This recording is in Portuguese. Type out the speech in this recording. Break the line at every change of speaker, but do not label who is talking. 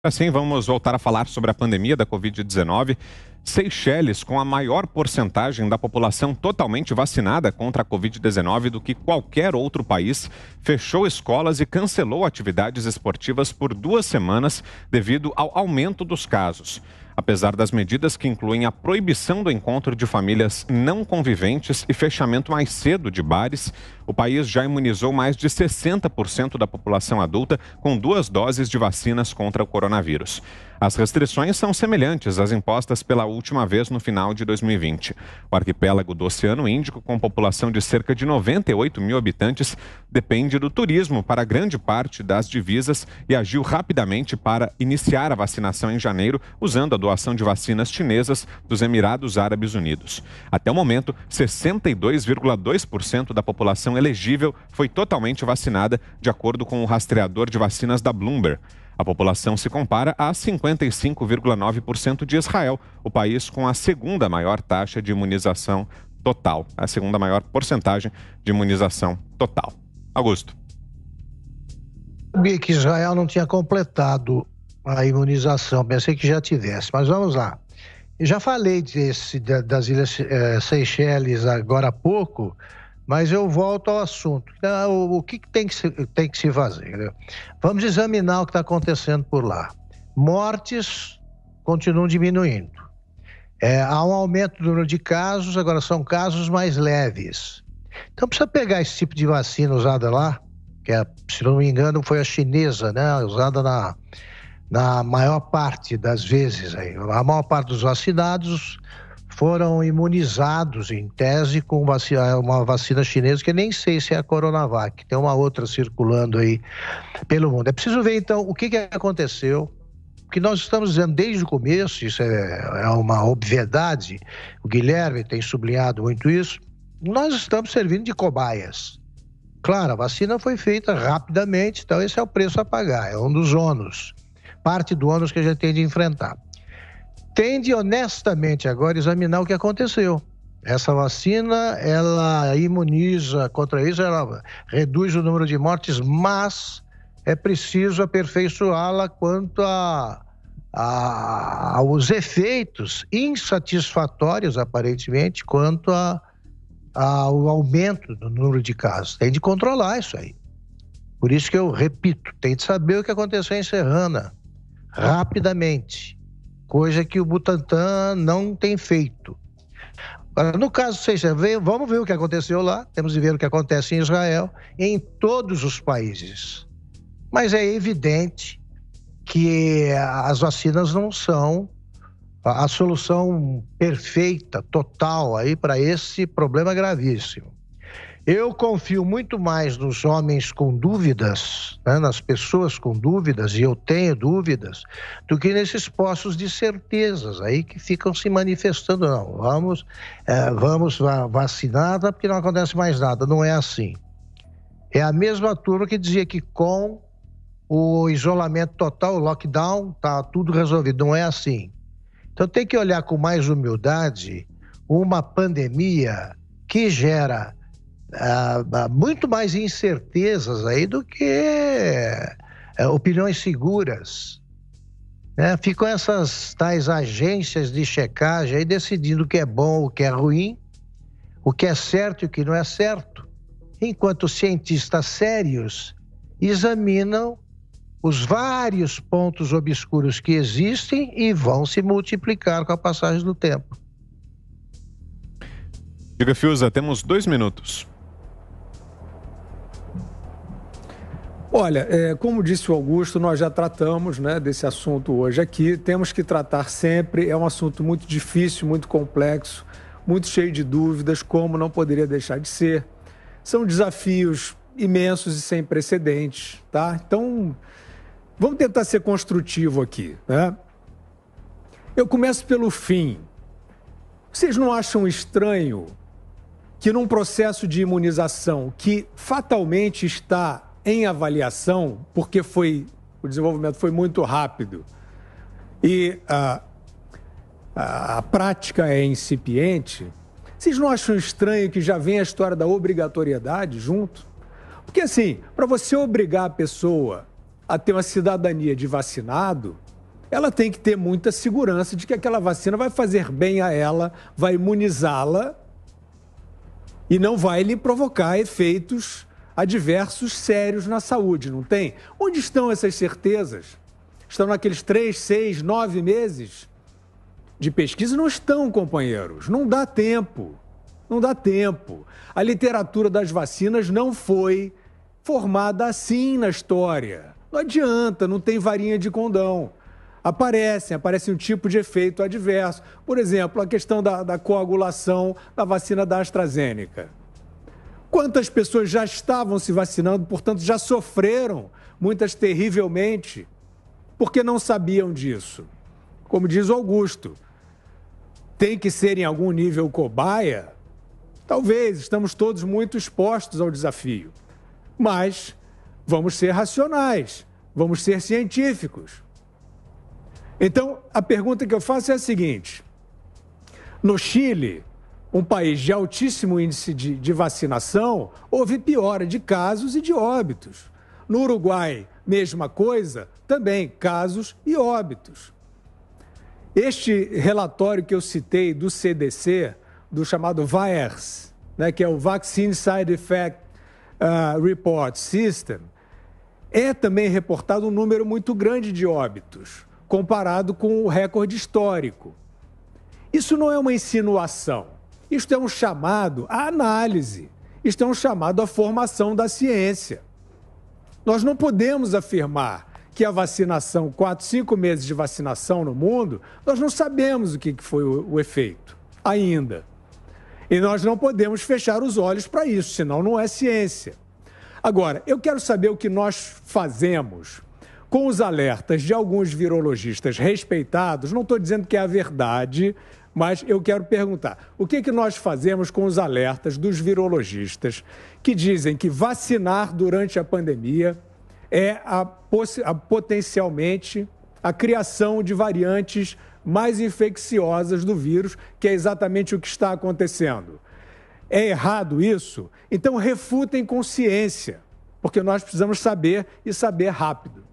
Assim, vamos voltar a falar sobre a pandemia da Covid-19. Seychelles, com a maior porcentagem da população totalmente vacinada contra a Covid-19 do que qualquer outro país, fechou escolas e cancelou atividades esportivas por 2 semanas devido ao aumento dos casos. Apesar das medidas que incluem a proibição do encontro de famílias não conviventes e fechamento mais cedo de bares, o país já imunizou mais de 60% da população adulta com 2 doses de vacinas contra o coronavírus. As restrições são semelhantes às impostas pela última vez no final de 2020. O arquipélago do Oceano Índico, com população de cerca de 98 mil habitantes, depende do turismo para grande parte das divisas e agiu rapidamente para iniciar a vacinação em janeiro, usando a doação de vacinas chinesas dos Emirados Árabes Unidos. Até o momento, 62,2% da população elegível foi totalmente vacinada, de acordo com o rastreador de vacinas da Bloomberg. A população se compara a 55,9% de Israel, o país com a segunda maior taxa de imunização total, a segunda maior porcentagem de imunização total. Augusto.
Sabia que Israel não tinha completado a imunização, pensei que já tivesse, mas vamos lá. Eu já falei das Ilhas Seychelles agora há pouco, mas eu volto ao assunto. O que tem que se fazer? Né? Vamos examinar o que está acontecendo por lá. Mortes continuam diminuindo. Há um aumento do número de casos, agora são casos mais leves. Então precisa pegar esse tipo de vacina usada lá, que se não me engano foi a chinesa, né? Usada na maior parte das vezes. Aí. A maior parte dos vacinados foram imunizados, em tese, com uma vacina chinesa, que nem sei se é a Coronavac, tem uma outra circulando aí pelo mundo. É preciso ver, então, o que aconteceu, o que nós estamos dizendo desde o começo, isso é uma obviedade, o Guilherme tem sublinhado muito isso, nós estamos servindo de cobaias. Claro, a vacina foi feita rapidamente, então esse é o preço a pagar, é um dos ônus, parte do ônus que a gente tem de enfrentar. Tem de honestamente agora examinar o que aconteceu. Essa vacina, ela imuniza contra isso, ela reduz o número de mortes, mas é preciso aperfeiçoá-la quanto aos efeitos insatisfatórios, aparentemente, quanto ao aumento do número de casos. Tem de controlar isso aí. Por isso que eu repito, tem de saber o que aconteceu em Serrana, rapidamente. Coisa que o Butantan não tem feito. Agora, no caso, vamos ver o que aconteceu lá, temos de ver o que acontece em Israel, em todos os países. Mas é evidente que as vacinas não são a solução perfeita, total, aí para esse problema gravíssimo. Eu confio muito mais nos homens com dúvidas, né, nas pessoas com dúvidas, e eu tenho dúvidas, do que nesses postos de certezas aí que ficam se manifestando. Não, vamos vacinar porque não acontece mais nada. Não é assim. É a mesma turma que dizia que com o isolamento total, o lockdown, está tudo resolvido. Não é assim. Então tem que olhar com mais humildade uma pandemia que gera muito mais incertezas aí do que opiniões seguras. Né? Ficam essas tais agências de checagem aí decidindo o que é bom, o que é ruim, o que é certo e o que não é certo, enquanto os cientistas sérios examinam os vários pontos obscuros que existem e vão se multiplicar com a passagem do tempo.
Diga, Fiuza, temos 2 minutos.
Olha, como disse o Augusto, nós já tratamos, né, desse assunto hoje aqui. Temos que tratar sempre, é um assunto muito difícil, muito complexo, muito cheio de dúvidas, como não poderia deixar de ser. São desafios imensos e sem precedentes, tá? Então, vamos tentar ser construtivo aqui, né? Eu começo pelo fim. Vocês não acham estranho que num processo de imunização que fatalmente está em avaliação, porque o desenvolvimento foi muito rápido e a prática é incipiente, vocês não acham estranho que já vem a história da obrigatoriedade junto? Porque assim, para você obrigar a pessoa a ter uma cidadania de vacinado, ela tem que ter muita segurança de que aquela vacina vai fazer bem a ela, vai imunizá-la e não vai lhe provocar efeitos adversos sérios na saúde, não tem? Onde estão essas certezas? Estão naqueles 3, 6, 9 meses de pesquisa? Não estão, companheiros. Não dá tempo. Não dá tempo. A literatura das vacinas não foi formada assim na história. Não adianta, não tem varinha de condão. Aparece um tipo de efeito adverso. Por exemplo, a questão da coagulação da vacina da AstraZeneca. Quantas pessoas já estavam se vacinando, portanto, já sofreram, muitas terrivelmente, porque não sabiam disso? Como diz o Augusto, tem que ser em algum nível cobaia? Talvez, estamos todos muito expostos ao desafio. Mas vamos ser racionais, vamos ser científicos. Então, a pergunta que eu faço é a seguinte: no Chile, um país de altíssimo índice de vacinação, houve piora de casos e de óbitos. No Uruguai, mesma coisa, também casos e óbitos. Este relatório que eu citei do CDC, do chamado VAERS, né, que é o Vaccine Side Effect Report System, é também reportado um número muito grande de óbitos, comparado com o recorde histórico. Isso não é uma insinuação, isto é um chamado à análise, isto é um chamado à formação da ciência. Nós não podemos afirmar que a vacinação, 4, 5 meses de vacinação no mundo, nós não sabemos o que foi o efeito ainda. E nós não podemos fechar os olhos para isso, senão não é ciência. Agora, eu quero saber o que nós fazemos com os alertas de alguns virologistas respeitados. Não estou dizendo que é a verdade, mas eu quero perguntar, o que nós fazemos com os alertas dos virologistas que dizem que vacinar durante a pandemia é potencialmente a criação de variantes mais infecciosas do vírus, que é exatamente o que está acontecendo? É errado isso? Então refutem com ciência, porque nós precisamos saber e saber rápido.